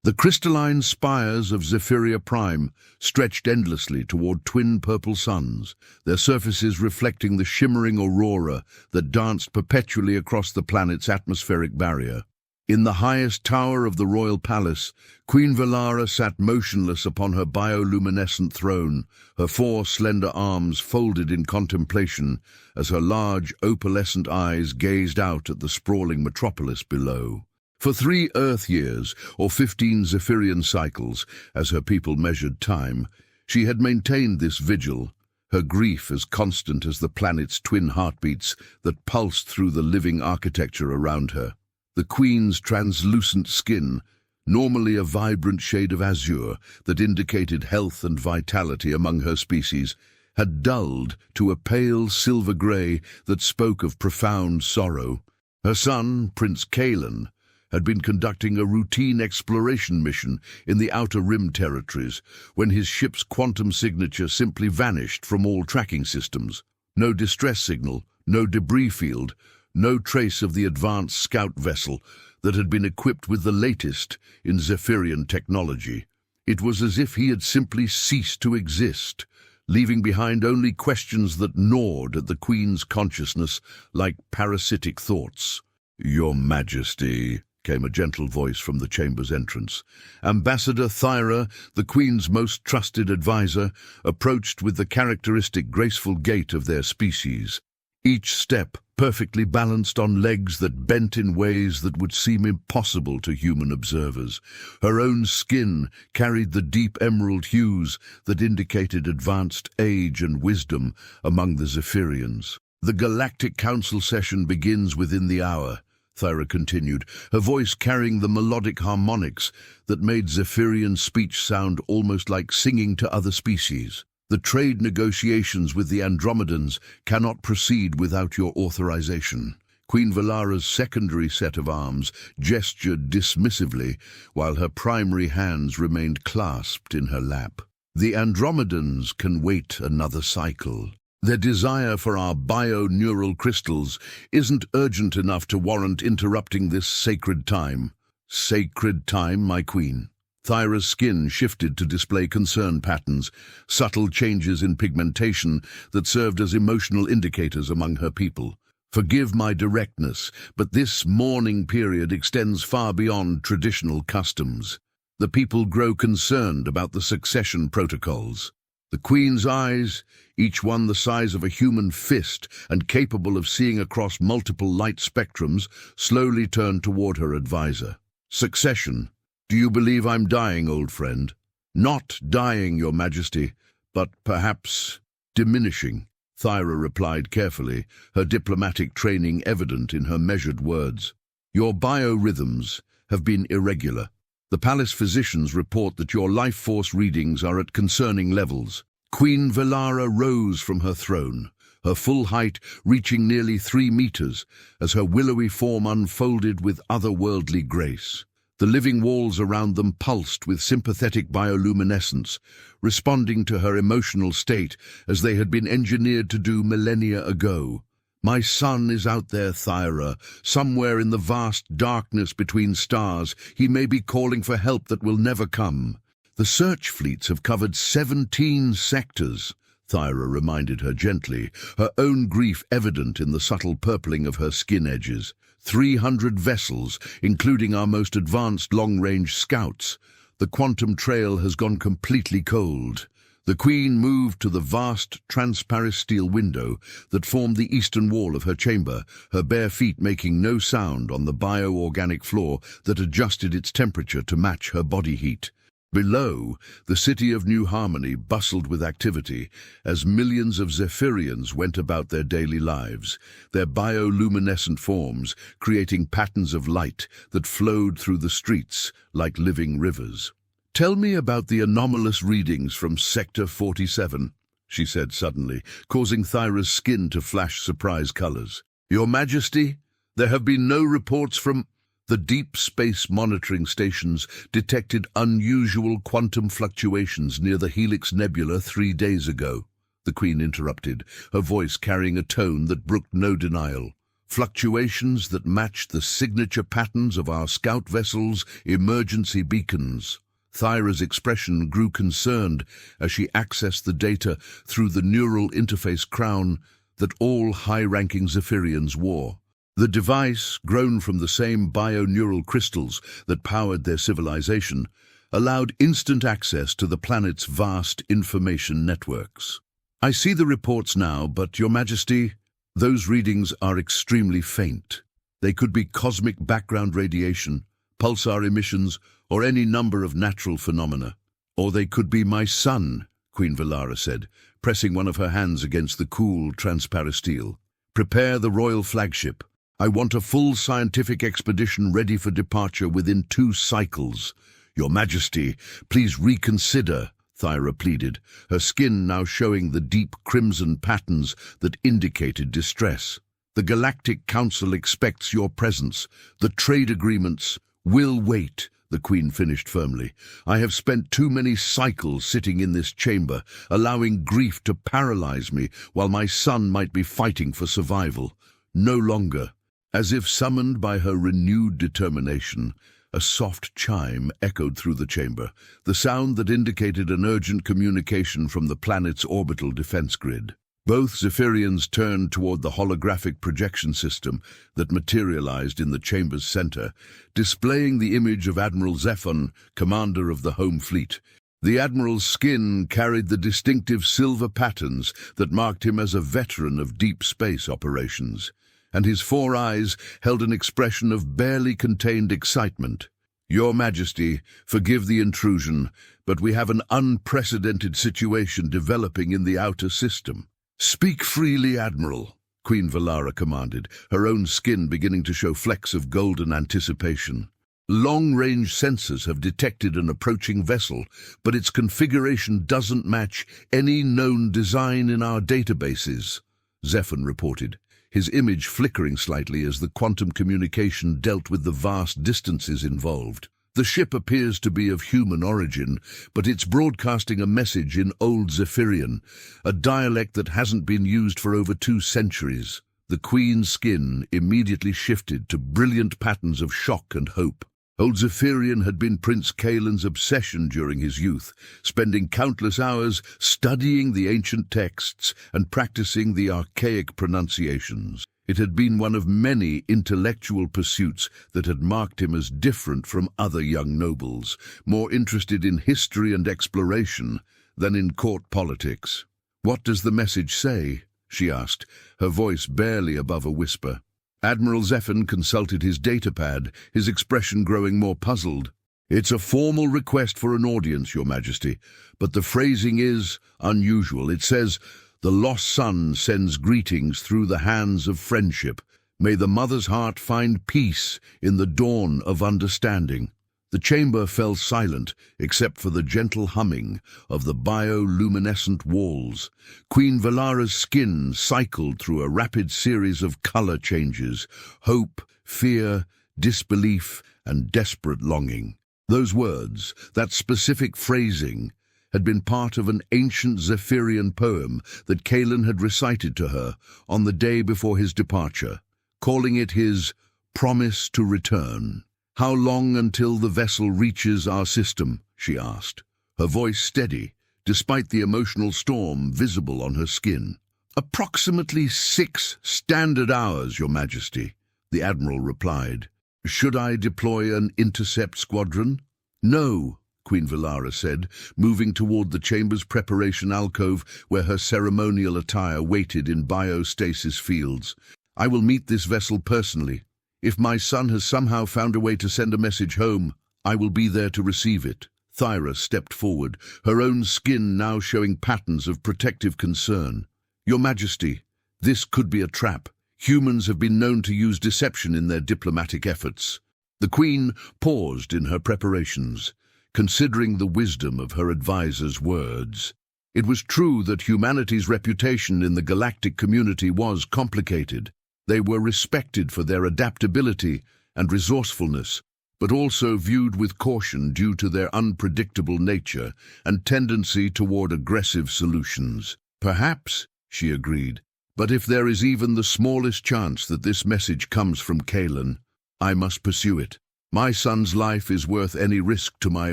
The crystalline spires of Zephyria Prime stretched endlessly toward twin purple suns, their surfaces reflecting the shimmering aurora that danced perpetually across the planet's atmospheric barrier. In the highest tower of the royal palace, Queen Valara sat motionless upon her bioluminescent throne, her four slender arms folded in contemplation as her large, opalescent eyes gazed out at the sprawling metropolis below. For 3 Earth years, or 15 Zephyrian cycles, as her people measured time, she had maintained this vigil, her grief as constant as the planet's twin heartbeats that pulsed through the living architecture around her. The Queen's translucent skin, normally a vibrant shade of azure that indicated health and vitality among her species, had dulled to a pale silver grey that spoke of profound sorrow. Her son, Prince Kaelin, had been conducting a routine exploration mission in the Outer Rim territories when his ship's quantum signature simply vanished from all tracking systems. No distress signal, no debris field, no trace of the advanced scout vessel that had been equipped with the latest in Zephyrian technology. It was as if he had simply ceased to exist, leaving behind only questions that gnawed at the Queen's consciousness like parasitic thoughts. "Your Majesty," came a gentle voice from the chamber's entrance. Ambassador Thyra, the Queen's most trusted advisor, approached with the characteristic graceful gait of their species, each step perfectly balanced on legs that bent in ways that would seem impossible to human observers. Her own skin carried the deep emerald hues that indicated advanced age and wisdom among the Zephyrians. "The Galactic Council session begins within the hour," Thyra continued, her voice carrying the melodic harmonics that made Zephyrian speech sound almost like singing to other species. "The trade negotiations with the Andromedans cannot proceed without your authorization." Queen Valara's secondary set of arms gestured dismissively, while her primary hands remained clasped in her lap. "The Andromedans can wait another cycle. Their desire for our bio-neural crystals isn't urgent enough to warrant interrupting this sacred time." "Sacred time, my queen?" Thyra's skin shifted to display concern patterns, subtle changes in pigmentation that served as emotional indicators among her people. "Forgive my directness, but this mourning period extends far beyond traditional customs. The people grow concerned about the succession protocols." The Queen's eyes, each one the size of a human fist and capable of seeing across multiple light spectrums, slowly turned toward her advisor. "Succession? Do you believe I'm dying, old friend?" "Not dying, Your Majesty, but perhaps diminishing," Thyra replied carefully, her diplomatic training evident in her measured words. "Your biorhythms have been irregular. The palace physicians report that your life force readings are at concerning levels." Queen Valara rose from her throne, her full height reaching nearly 3 meters, as her willowy form unfolded with otherworldly grace. The living walls around them pulsed with sympathetic bioluminescence, responding to her emotional state as they had been engineered to do millennia ago. "My son is out there, Thyra, somewhere in the vast darkness between stars. He may be calling for help that will never come." "The search fleets have covered 17 sectors," Thyra reminded her gently, her own grief evident in the subtle purpling of her skin edges. 300 vessels, including our most advanced long-range scouts. The quantum trail has gone completely cold." The Queen moved to the vast, transparent steel window that formed the eastern wall of her chamber, her bare feet making no sound on the bio-organic floor that adjusted its temperature to match her body heat. Below, the city of New Harmony bustled with activity as millions of Zephyrians went about their daily lives, their bioluminescent forms creating patterns of light that flowed through the streets like living rivers. "Tell me about the anomalous readings from Sector 47, she said suddenly, causing Thyra's skin to flash surprise colors. "Your Majesty, there have been no reports from—" "The deep space monitoring stations detected unusual quantum fluctuations near the Helix Nebula 3 days ago," the Queen interrupted, her voice carrying a tone that brooked no denial. fluctuations that matched the signature patterns of our scout vessel's emergency beacons. Thyra's expression grew concerned as she accessed the data through the neural interface crown that all high-ranking Zephyrians wore. The device, grown from the same bio-neural crystals that powered their civilization, allowed instant access to the planet's vast information networks. "I see the reports now, but, Your Majesty, those readings are extremely faint. They could be cosmic background radiation, pulsar emissions, or any number of natural phenomena. Or they could be my son," Queen Valara said, pressing one of her hands against the cool, transparent steel. "Prepare the royal flagship. I want a full scientific expedition ready for departure within 2 cycles. Your Majesty, please reconsider," Thyra pleaded, her skin now showing the deep crimson patterns that indicated distress. "The Galactic Council expects your presence. The trade agreements will wait," the Queen finished firmly. "I have spent too many cycles sitting in this chamber, allowing grief to paralyze me while my son might be fighting for survival. No longer." As if summoned by her renewed determination, a soft chime echoed through the chamber, the sound that indicated an urgent communication from the planet's orbital defense grid. Both Zephyrians turned toward the holographic projection system that materialized in the chamber's center, displaying the image of Admiral Zephon, commander of the Home Fleet. The Admiral's skin carried the distinctive silver patterns that marked him as a veteran of deep space operations, and his 4 eyes held an expression of barely contained excitement. "Your Majesty, forgive the intrusion, but we have an unprecedented situation developing in the outer system." "Speak freely, Admiral," Queen Valara commanded, her own skin beginning to show flecks of golden anticipation. "Long-range sensors have detected an approaching vessel, but its configuration doesn't match any known design in our databases," Zephon reported, his image flickering slightly as the quantum communication dealt with the vast distances involved. "The ship appears to be of human origin, but it's broadcasting a message in Old Zephyrian, a dialect that hasn't been used for over 2 centuries. The Queen's skin immediately shifted to brilliant patterns of shock and hope. Old Zephyrian had been Prince Kaelin's obsession during his youth, spending countless hours studying the ancient texts and practicing the archaic pronunciations. It had been one of many intellectual pursuits that had marked him as different from other young nobles, more interested in history and exploration than in court politics. "What does the message say?" she asked, her voice barely above a whisper. Admiral Zephon consulted his datapad, his expression growing more puzzled. "It's a formal request for an audience, Your Majesty, but the phrasing is unusual. It says, 'The lost son sends greetings through the hands of friendship. May the mother's heart find peace in the dawn of understanding.'" The chamber fell silent, except for the gentle humming of the bioluminescent walls. Queen Valara's skin cycled through a rapid series of color changes: hope, fear, disbelief, and desperate longing. Those words, that specific phrasing, had been part of an ancient Zephyrian poem that Kaelin had recited to her on the day before his departure, calling it his promise to return. "How long until the vessel reaches our system?" she asked, her voice steady, despite the emotional storm visible on her skin. "Approximately 6 standard hours, Your Majesty," the Admiral replied. "Should I deploy an intercept squadron?" "No," Queen Valara said, moving toward the chamber's preparation alcove where her ceremonial attire waited in biostasis fields. "I will meet this vessel personally. If my son has somehow found a way to send a message home, I will be there to receive it." Thyra stepped forward, her own skin now showing patterns of protective concern. "Your Majesty, this could be a trap. Humans have been known to use deception in their diplomatic efforts." The Queen paused in her preparations, considering the wisdom of her advisor's words. It was true that humanity's reputation in the galactic community was complicated. They were respected for their adaptability and resourcefulness, but also viewed with caution due to their unpredictable nature and tendency toward aggressive solutions. "Perhaps," she agreed, But if there is even the smallest chance that this message comes from Kalen, I must pursue it. My son's life is worth any risk to my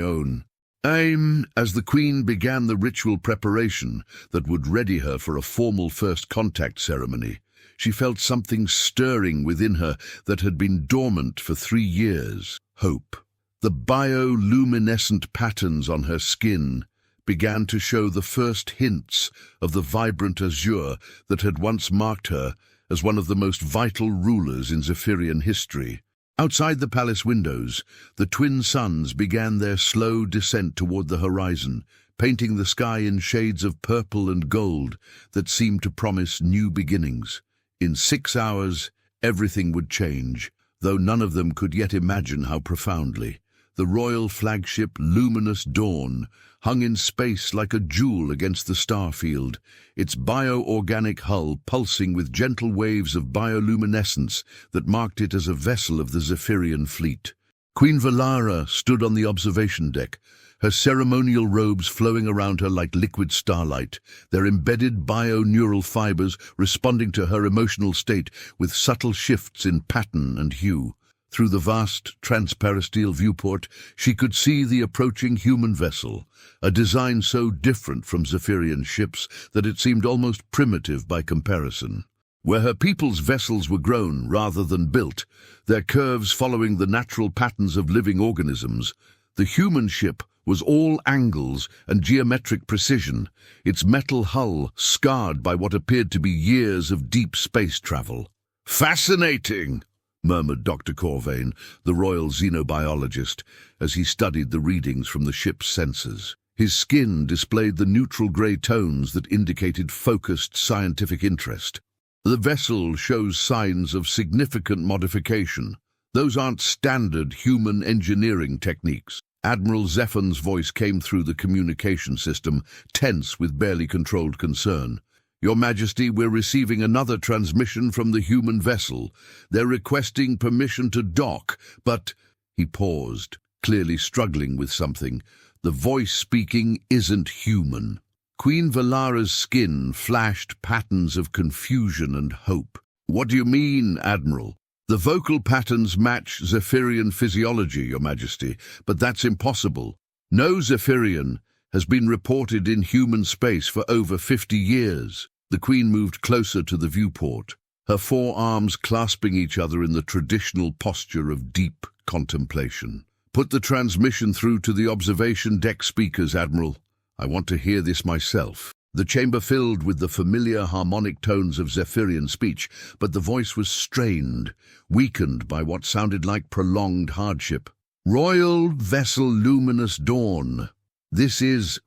own. As the Queen began the ritual preparation that would ready her for a formal first contact ceremony, she felt something stirring within her that had been dormant for 3 years: hope. The bioluminescent patterns on her skin began to show the first hints of the vibrant azure that had once marked her as one of the most vital rulers in Zephyrian history. Outside the palace windows, the twin suns began their slow descent toward the horizon, painting the sky in shades of purple and gold that seemed to promise new beginnings. In 6 hours, everything would change, though none of them could yet imagine how profoundly. The royal flagship, Luminous Dawn, hung in space like a jewel against the star field, its bio-organic hull pulsing with gentle waves of bioluminescence that marked it as a vessel of the Zephyrian fleet. Queen Valara stood on the observation deck, her ceremonial robes flowing around her like liquid starlight, their embedded bio-neural fibers responding to her emotional state with subtle shifts in pattern and hue. Through the vast, transparisteel viewport, she could see the approaching human vessel, a design so different from Zephyrian ships that it seemed almost primitive by comparison. Where her people's vessels were grown rather than built, their curves following the natural patterns of living organisms, the human ship was all angles and geometric precision, its metal hull scarred by what appeared to be years of deep space travel. "Fascinating," murmured Dr. Corvain, the royal xenobiologist, as he studied the readings from the ship's sensors. His skin displayed the neutral grey tones that indicated focused scientific interest. "The vessel shows signs of significant modification. Those aren't standard human engineering techniques." Admiral Zephon's voice came through the communication system, tense with barely controlled concern. "Your Majesty, we're receiving another transmission from the human vessel. They're requesting permission to dock, but—" He paused, clearly struggling with something. The voice speaking isn't human. Queen Valara's skin flashed patterns of confusion and hope. "What do you mean, Admiral?" "The vocal patterns match Zephyrian physiology, Your Majesty, but that's impossible. No Zephyrian has been reported in human space for over 50 years. The Queen moved closer to the viewport, her forearms clasping each other in the traditional posture of deep contemplation. "Put the transmission through to the observation deck speakers, Admiral. I want to hear this myself." The chamber filled with the familiar harmonic tones of Zephyrian speech, but the voice was strained, weakened by what sounded like prolonged hardship. "Royal Vessel Luminous Dawn. This is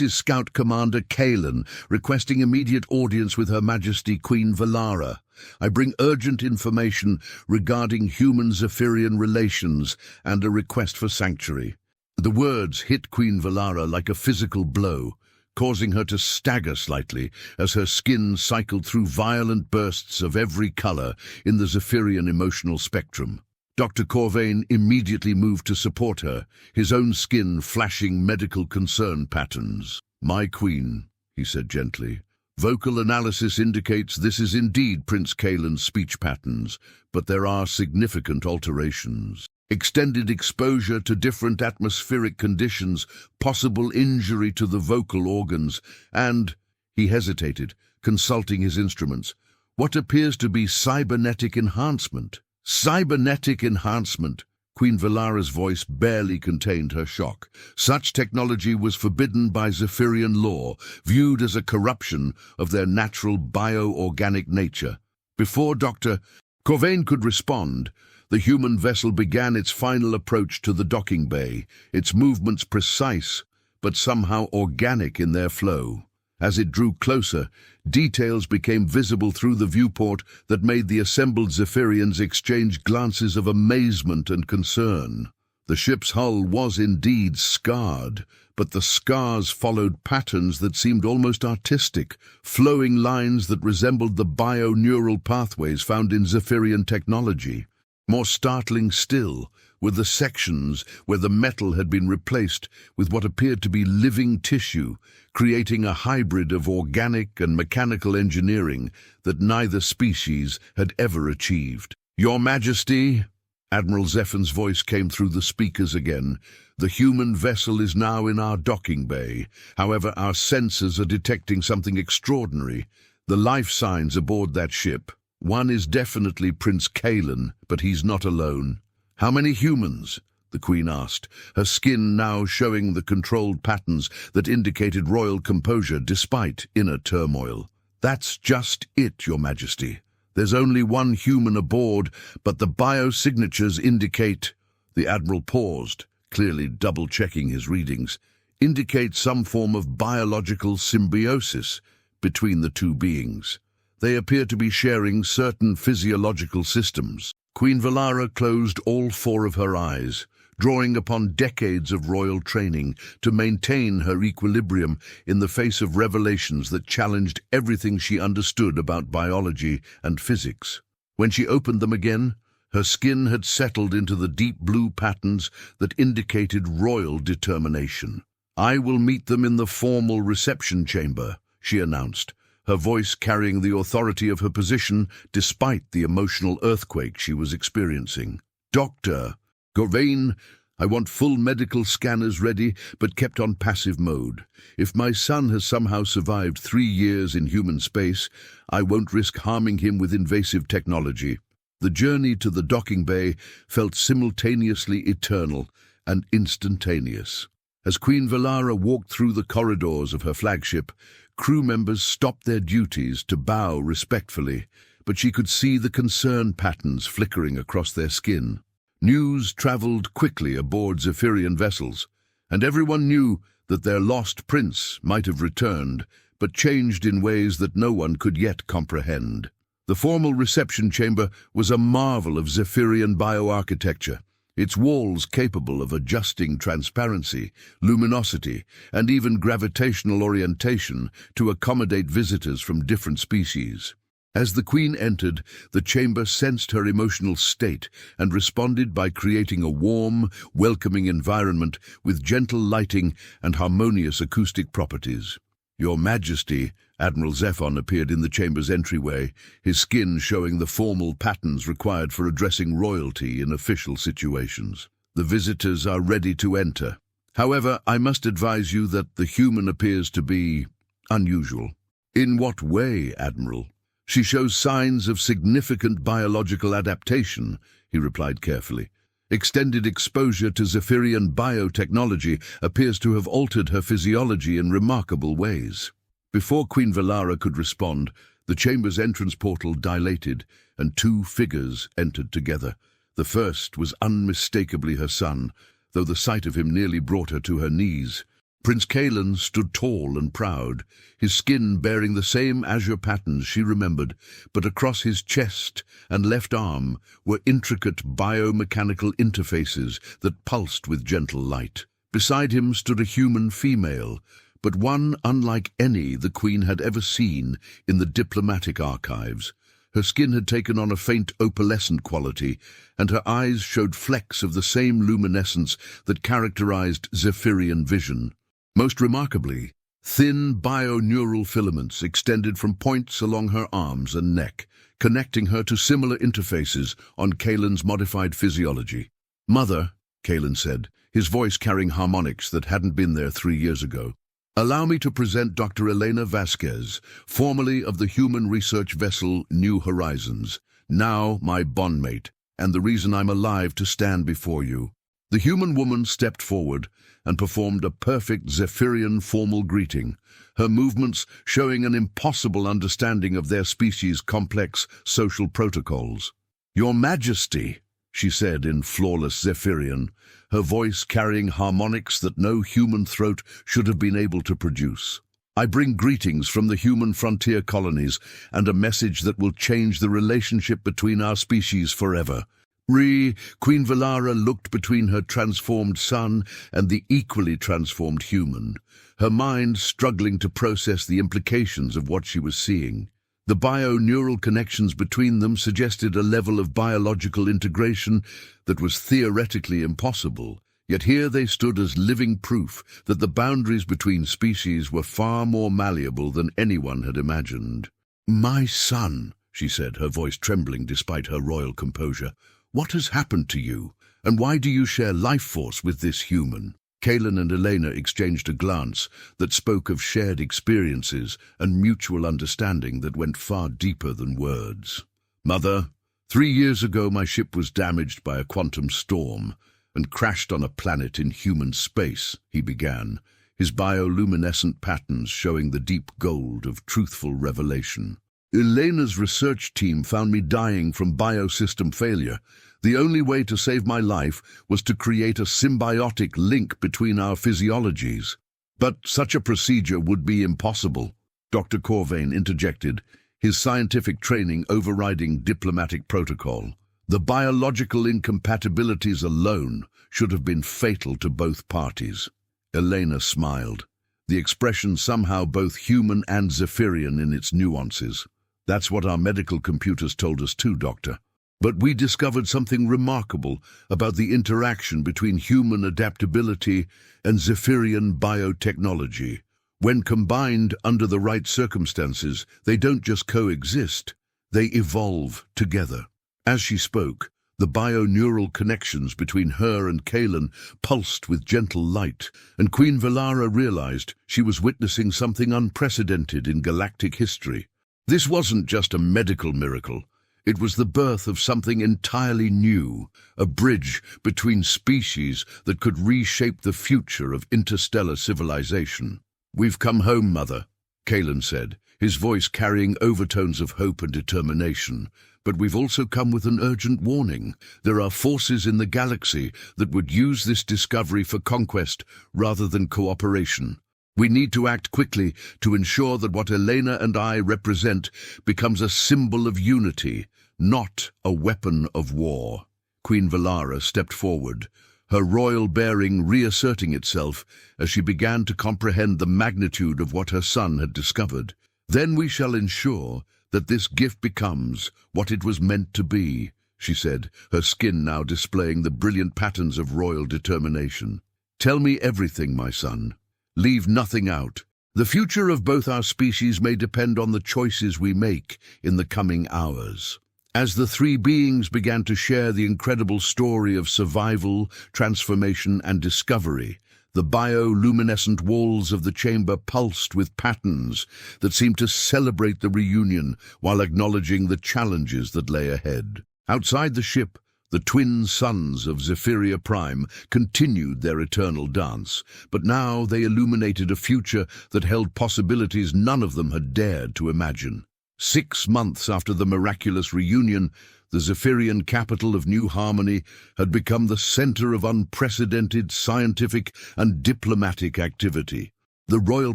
Scout Commander Kalen, requesting immediate audience with Her Majesty Queen Valara. I bring urgent information regarding human Zephyrian relations and a request for sanctuary." The words hit Queen Valara like a physical blow, causing her to stagger slightly as her skin cycled through violent bursts of every color in the Zephyrian emotional spectrum. Dr. Corvain immediately moved to support her, his own skin flashing medical concern patterns. "My queen," he said gently, "vocal analysis indicates this is indeed Prince Kalen's speech patterns, but there are significant alterations. Extended exposure to different atmospheric conditions, possible injury to the vocal organs, and—" He hesitated, consulting his instruments. "What appears to be cybernetic enhancement." "Cybernetic enhancement!" Queen Valara's voice barely contained her shock. Such technology was forbidden by Zephyrian law, viewed as a corruption of their natural bio-organic nature. Before Dr. Corvain could respond, the human vessel began its final approach to the docking bay, its movements precise, but somehow organic in their flow. As it drew closer, details became visible through the viewport that made the assembled Zephyrians exchange glances of amazement and concern. The ship's hull was indeed scarred, but the scars followed patterns that seemed almost artistic, flowing lines that resembled the bio-neural pathways found in Zephyrian technology. More startling still were the sections where the metal had been replaced with what appeared to be living tissue, creating a hybrid of organic and mechanical engineering that neither species had ever achieved. "Your Majesty," Admiral Zephin's voice came through the speakers again. "The human vessel is now in our docking bay. However, our sensors are detecting something extraordinary. The life signs aboard that ship. One is definitely Prince Kalen, but he's not alone." "How many humans?" the Queen asked, her skin now showing the controlled patterns that indicated royal composure despite inner turmoil. "That's just it, Your Majesty. There's only one human aboard, but the biosignatures indicate—" The Admiral paused, clearly double-checking his readings, "indicate some form of biological symbiosis between the two beings. They appear to be sharing certain physiological systems." Queen Valara closed all four of her eyes, drawing upon decades of royal training to maintain her equilibrium in the face of revelations that challenged everything she understood about biology and physics. When she opened them again, her skin had settled into the deep blue patterns that indicated royal determination. "I will meet them in the formal reception chamber," she announced, her voice carrying the authority of her position despite the emotional earthquake she was experiencing. "Dr. Gorvain, I want full medical scanners ready, but kept on passive mode. If my son has somehow survived 3 years in human space, I won't risk harming him with invasive technology." The journey to the docking bay felt simultaneously eternal and instantaneous. As Queen Valara walked through the corridors of her flagship, crew members stopped their duties to bow respectfully, but she could see the concern patterns flickering across their skin. News traveled quickly aboard Zephyrian vessels, and everyone knew that their lost prince might have returned, but changed in ways that no one could yet comprehend. The formal reception chamber was a marvel of Zephyrian bioarchitecture, its walls capable of adjusting transparency, luminosity, and even gravitational orientation to accommodate visitors from different species. As the Queen entered, the chamber sensed her emotional state and responded by creating a warm, welcoming environment with gentle lighting and harmonious acoustic properties. "Your Majesty," Admiral Zephon appeared in the chamber's entryway, his skin showing the formal patterns required for addressing royalty in official situations. "The visitors are ready to enter. However, I must advise you that the human appears to be unusual." "In what way, Admiral?" "She shows signs of significant biological adaptation," he replied carefully. "Extended exposure to Zephyrian biotechnology appears to have altered her physiology in remarkable ways." Before Queen Valara could respond, the chamber's entrance portal dilated, and 2 figures entered together. The first was unmistakably her son, though the sight of him nearly brought her to her knees. Prince Kalen stood tall and proud, his skin bearing the same azure patterns she remembered, but across his chest and left arm were intricate biomechanical interfaces that pulsed with gentle light. Beside him stood a human female, but one unlike any the Queen had ever seen in the diplomatic archives. Her skin had taken on a faint opalescent quality, and her eyes showed flecks of the same luminescence that characterized Zephyrian vision. Most remarkably, thin bioneural filaments extended from points along her arms and neck, connecting her to similar interfaces on Kalen's modified physiology. "Mother," Kalen said, his voice carrying harmonics that hadn't been there 3 years ago, "allow me to present Dr. Elena Vasquez, formerly of the human research vessel New Horizons, now my bondmate, and the reason I'm alive to stand before you." The human woman stepped forward and performed a perfect Zephyrian formal greeting, her movements showing an impossible understanding of their species' complex social protocols. "Your Majesty," she said in flawless Zephyrian, her voice carrying harmonics that no human throat should have been able to produce. "I bring greetings from the human frontier colonies and a message that will change the relationship between our species forever." Queen Valara looked between her transformed son and the equally transformed human, her mind struggling to process the implications of what she was seeing. The bio-neural connections between them suggested a level of biological integration that was theoretically impossible, yet here they stood as living proof that the boundaries between species were far more malleable than anyone had imagined. "My son," she said, her voice trembling despite her royal composure, "what has happened to you, and why do you share life force with this human?" Kaelin and Elena exchanged a glance that spoke of shared experiences and mutual understanding that went far deeper than words. "Mother, 3 years ago my ship was damaged by a quantum storm and crashed on a planet in human space," he began, his bioluminescent patterns showing the deep gold of truthful revelation. "Elena's research team found me dying from biosystem failure. The only way to save my life was to create a symbiotic link between our physiologies. But such a procedure would be impossible," Dr. Corvain interjected, his scientific training overriding diplomatic protocol. "The biological incompatibilities alone should have been fatal to both parties." Elena smiled, the expression somehow both human and Zephyrian in its nuances. "That's what our medical computers told us too, Doctor. But we discovered something remarkable about the interaction between human adaptability and Zephyrian biotechnology. When combined under the right circumstances, they don't just coexist, they evolve together." As she spoke, the bio-neural connections between her and Kaelin pulsed with gentle light, and Queen Valara realized she was witnessing something unprecedented in galactic history. This wasn't just a medical miracle. It was the birth of something entirely new, a bridge between species that could reshape the future of interstellar civilization. "We've come home, Mother," Kaelin said, his voice carrying overtones of hope and determination. "But we've also come with an urgent warning. There are forces in the galaxy that would use this discovery for conquest rather than cooperation. We need to act quickly to ensure that what Elena and I represent becomes a symbol of unity, not a weapon of war." Queen Valara stepped forward, her royal bearing reasserting itself as she began to comprehend the magnitude of what her son had discovered. "Then we shall ensure that this gift becomes what it was meant to be," she said, her skin now displaying the brilliant patterns of royal determination. "Tell me everything, my son. Leave nothing out. The future of both our species may depend on the choices we make in the coming hours." As the three beings began to share the incredible story of survival, transformation, and discovery, the bioluminescent walls of the chamber pulsed with patterns that seemed to celebrate the reunion while acknowledging the challenges that lay ahead. Outside the ship, the twin suns of Zephyria Prime continued their eternal dance, but now they illuminated a future that held possibilities none of them had dared to imagine. 6 months after the miraculous reunion, the Zephyrian capital of New Harmony had become the center of unprecedented scientific and diplomatic activity. The royal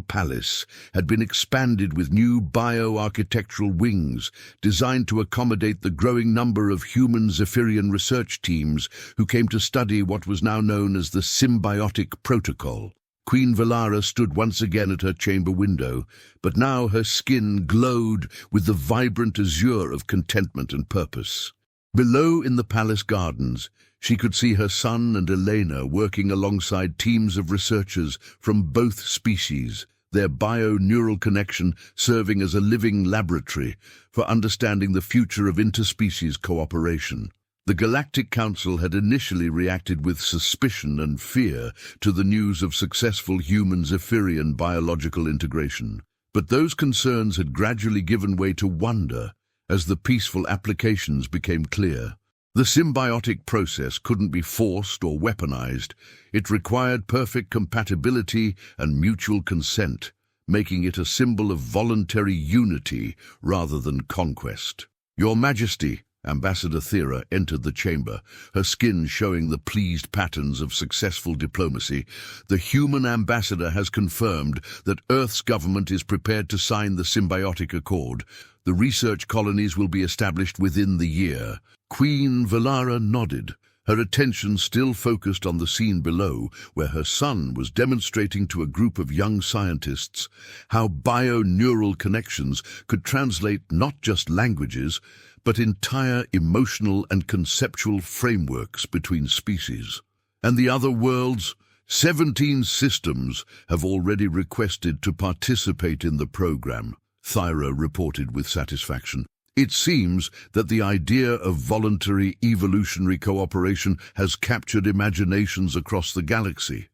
palace had been expanded with new bio-architectural wings designed to accommodate the growing number of human Zephyrian research teams who came to study what was now known as the symbiotic protocol. Queen Valara stood once again at her chamber window, but now her skin glowed with the vibrant azure of contentment and purpose. Below in the palace gardens, she could see her son and Elena working alongside teams of researchers from both species, their bio-neural connection serving as a living laboratory for understanding the future of interspecies cooperation. The Galactic Council had initially reacted with suspicion and fear to the news of successful human Zephyrian biological integration, but those concerns had gradually given way to wonder as the peaceful applications became clear. The symbiotic process couldn't be forced or weaponized. It required perfect compatibility and mutual consent, making it a symbol of voluntary unity rather than conquest. "Your Majesty," Ambassador Thera entered the chamber, her skin showing the pleased patterns of successful diplomacy. "The human ambassador has confirmed that Earth's government is prepared to sign the symbiotic accord. The research colonies will be established within the year." Queen Valara nodded, her attention still focused on the scene below, where her son was demonstrating to a group of young scientists how bio-neural connections could translate not just languages, but entire emotional and conceptual frameworks between species. And the other worlds? 17 systems have already requested to participate in the program, Thyra reported with satisfaction. It seems that the idea of voluntary evolutionary cooperation has captured imaginations across the galaxy.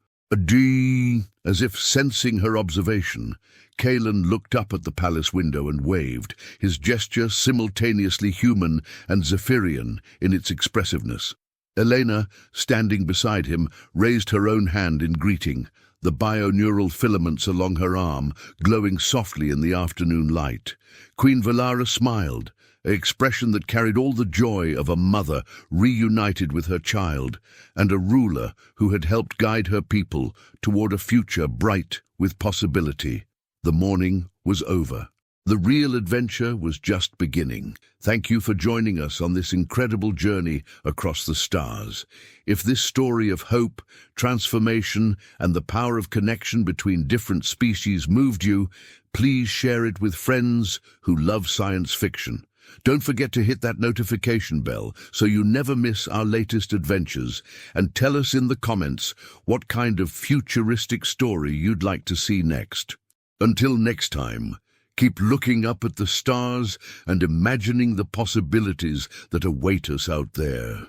As if sensing her observation, Kalen looked up at the palace window and waved, his gesture simultaneously human and Zephyrian in its expressiveness. Elena, standing beside him, raised her own hand in greeting, the bio-neural filaments along her arm glowing softly in the afternoon light. Queen Valara smiled, an expression that carried all the joy of a mother reunited with her child and a ruler who had helped guide her people toward a future bright with possibility. The morning was over. The real adventure was just beginning. Thank you for joining us on this incredible journey across the stars. If this story of hope, transformation, and the power of connection between different species moved you, please share it with friends who love science fiction. Don't forget to hit that notification bell so you never miss our latest adventures, and tell us in the comments what kind of futuristic story you'd like to see next. Until next time, keep looking up at the stars and imagining the possibilities that await us out there.